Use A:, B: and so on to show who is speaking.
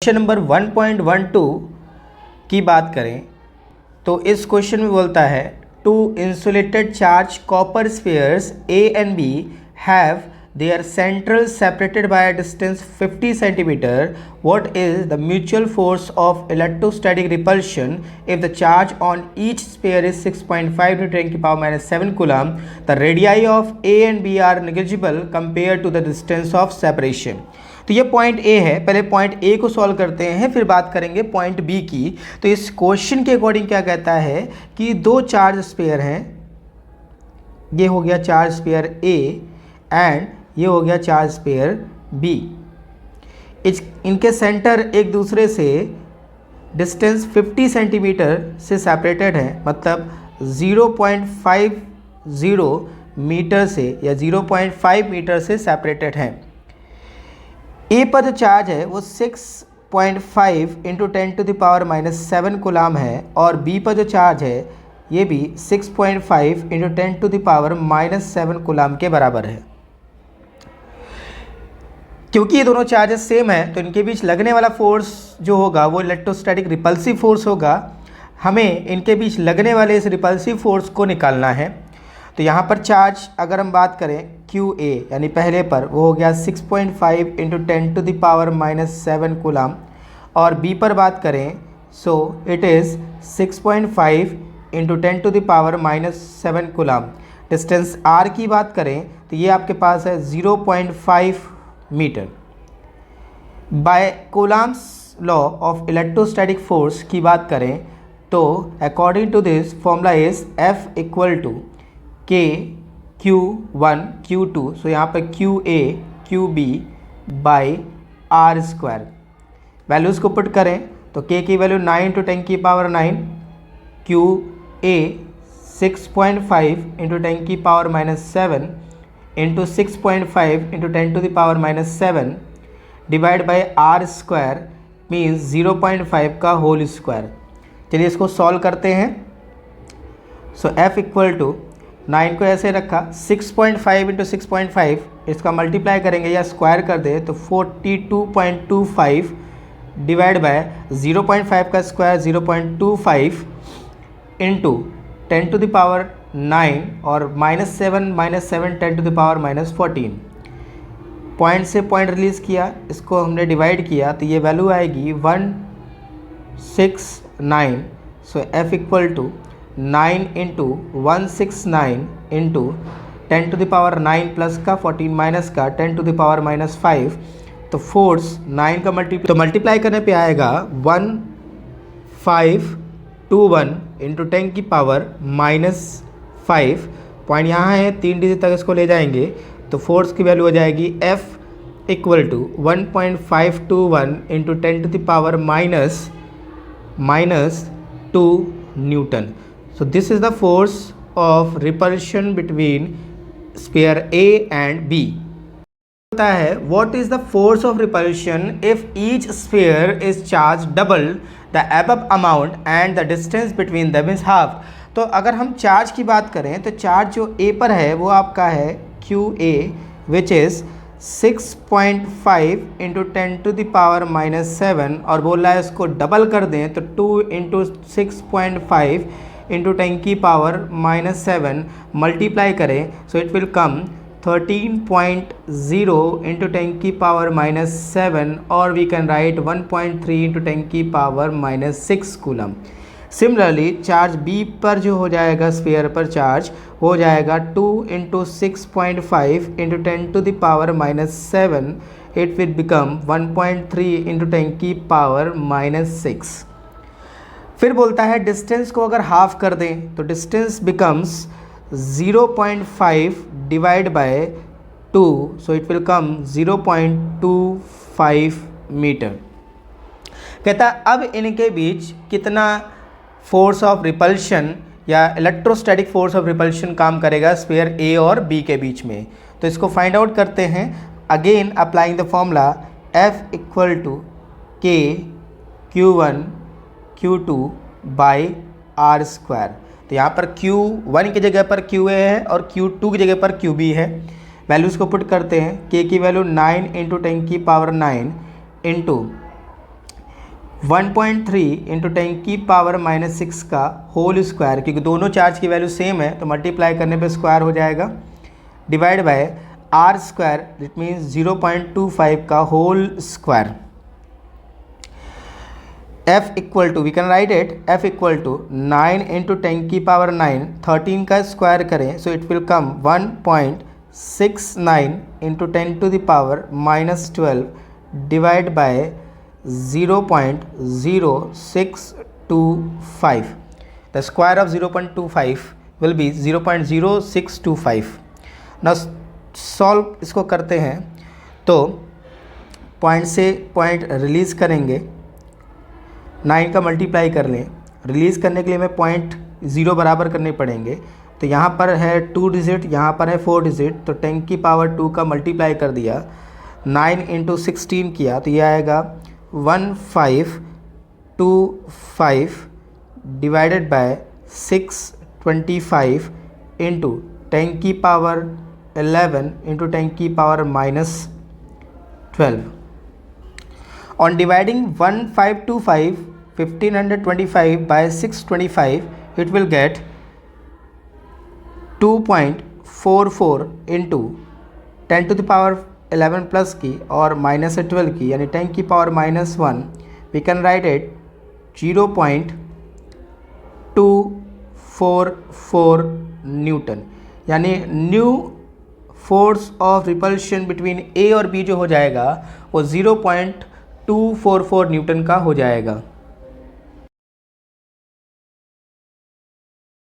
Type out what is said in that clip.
A: Question number 1.12 की बात करें तो इस क्वेश्चन में बोलता है two insulated charge copper spheres A and B have their central separated by a distance 50 centimeter. What is the mutual force of electrostatic repulsion if the charge on each sphere is 6.5 to 10 की power minus 7 coulomb? The radii of A and B are negligible compared to the distance of separation. तो ये point A है, पहले point A को solve करते हैं फिर बात करेंगे पॉइंट बी की। तो इस क्वेश्चन के अकॉर्डिंग क्या कहता है कि दो चार्ज स्फीयर हैं, ये हो गया चार्ज स्फीयर ए एंड ये हो गया चार्ज स्फीयर बी। इनके सेंटर एक दूसरे से डिस्टेंस 50 सेंटीमीटर से सेपरेटेड है, मतलब 0.50 मीटर से या 0.5 मीटर से सेपरेटेड है। ए पर जो चार्ज है वो 6.5 into 10 to the power minus 7 coulomb है और बी पर जो चार्ज है ये भी 6.5 into 10 to the power minus 7 coulomb के बराबर है। क्योंकि ये दोनों चार्जेस सेम है तो इनके बीच लगने वाला फोर्स जो होगा वो इलेक्ट्रोस्टैटिक रिपल्सिव फोर्स होगा। हमें इनके बीच लगने वाले इस रिपल्सिव फोर्स को निकालना है। तो यहाँ पर चार्ज अगर हम बात करें क्यू ए यानी पहले पर वो हो गया 6.5 into 10 to the power minus 7 coulomb और बी पर बात करें so it is 6.5 into 10 to the power minus 7 coulomb. Distance R की बात करें तो ये आपके पास है 0.5 metre. By Coulomb's law of electrostatic force की बात करें तो according to this formula is F equal to K Q1 Q2, so यहाँ पर QA QB by R square. Values को पुट करें तो K की वैल्यू 9 इंटू 10 की पावर 9, QA 6.5 इंटू 10 की power minus 7 into 6.5 into 10 to the power minus 7 divide by R square means 0.5 का whole square. चलिए इसको सॉल्व करते हैं। सो F इक्वल टू 9 को ऐसे रखा, 6.5 इंटू 6.5 इसका मल्टीप्लाई करेंगे या स्क्वायर कर दे तो 42.25 डिवाइड बाय 0.5 का square 0.25 into 10 to the power 9 और minus 7 10 to the power minus 14। Point से पॉइंट रिलीज़ किया, इसको हमने डिवाइड किया तो ये वैल्यू आएगी 169। So F equal to 9 into 169 into 10 to the power 9 plus का 14 माइनस का 10 टू द पावर माइनस 5। तो फोर्स 9 का मल्टीप्लाई करने पे आएगा 1521 इंटू 10 की पावर माइनस 5। पॉइंट यहाँ है, 3 डिजिट तक इसको ले जाएंगे तो फोर्स की वैल्यू हो जाएगी F equal to 1.521 into 10 to the power minus 2 newton. So this is the force of repulsion between sphere A and B. होता है what is the force of repulsion if each sphere is charged double the above amount and the distance between them is half. तो अगर हम charge की बात करें तो charge जो A पर है वो आपका है QA which is 6.5 into 10 to the power minus 7 और बोल रहा है इसको डबल कर दें तो 2 इंटू 6.5 इंटू 10 की पावर माइनस 7 मल्टीप्लाई करें so it will come 13.0 into 10 की पावर माइनस 7 और वी कैन राइट 1.3 इंटू 10 की power minus 6 coulomb. Similarly charge B पर जो हो जाएगा स्फीयर पर चार्ज हो जाएगा 2 into 6.5 into 10 to the power minus 7 it will become 1.3 into 10 की पावर माइनस 6। फिर बोलता है डिस्टेंस को अगर हाफ कर दें तो distance becomes 0.5 divide by 2 so it will come 0.25 metre. कहता है अब इनके बीच कितना फोर्स ऑफ रिपल्शन या इलेक्ट्रोस्टैटिक फोर्स ऑफ रिपल्शन काम करेगा स्फीयर ए और बी के बीच में। तो इसको फाइंड आउट करते हैं again applying the formula F equal to K Q1 Q2 by R square. तो यहाँ पर Q1 की जगह पर QA है और Q2 की जगह पर QB है। वैल्यूज़ को पुट करते हैं, K की वैल्यू 9 इंटू 10 की पावर 9 इंटू 1.3 इंटू 10⁻⁻⁶ का होल स्क्वायर, क्योंकि दोनों चार्ज की वैल्यू सेम है तो मल्टीप्लाई करने पे स्क्वायर हो जाएगा, divide by R square, it means 0.25 का whole square. F equal to, we can write it, F equal to 9 into 10⁻⁹, 13 का स्क्वायर करें so it will come 1.69 into 10⁻⁻12 divide by 0.0625. The square of 0.25 will be 0.0625. Now solve इसको करते हैं तो point से point release करेंगे, 9 का multiply कर लें, रिलीज़ करने के लिए हमें पॉइंट 0 बराबर करने पड़ेंगे। तो यहाँ पर है 2 डिजिट, यहाँ पर है 4 डिजिट, तो 10⁻² का मल्टीप्लाई कर दिया, 9 इंटू 16 किया तो ये आएगा 1525 divided by 625 into 10⁻11 into 10⁻⁻12. On dividing 1525 by 625, it will get 2.44 into 10⁻11 plus की और -12 की, यानी 10⁻⁻1, we can write it 0.244 newton, यानी new force of repulsion between A और बी जो हो जाएगा वो 0.244 न्यूटन का हो जाएगा।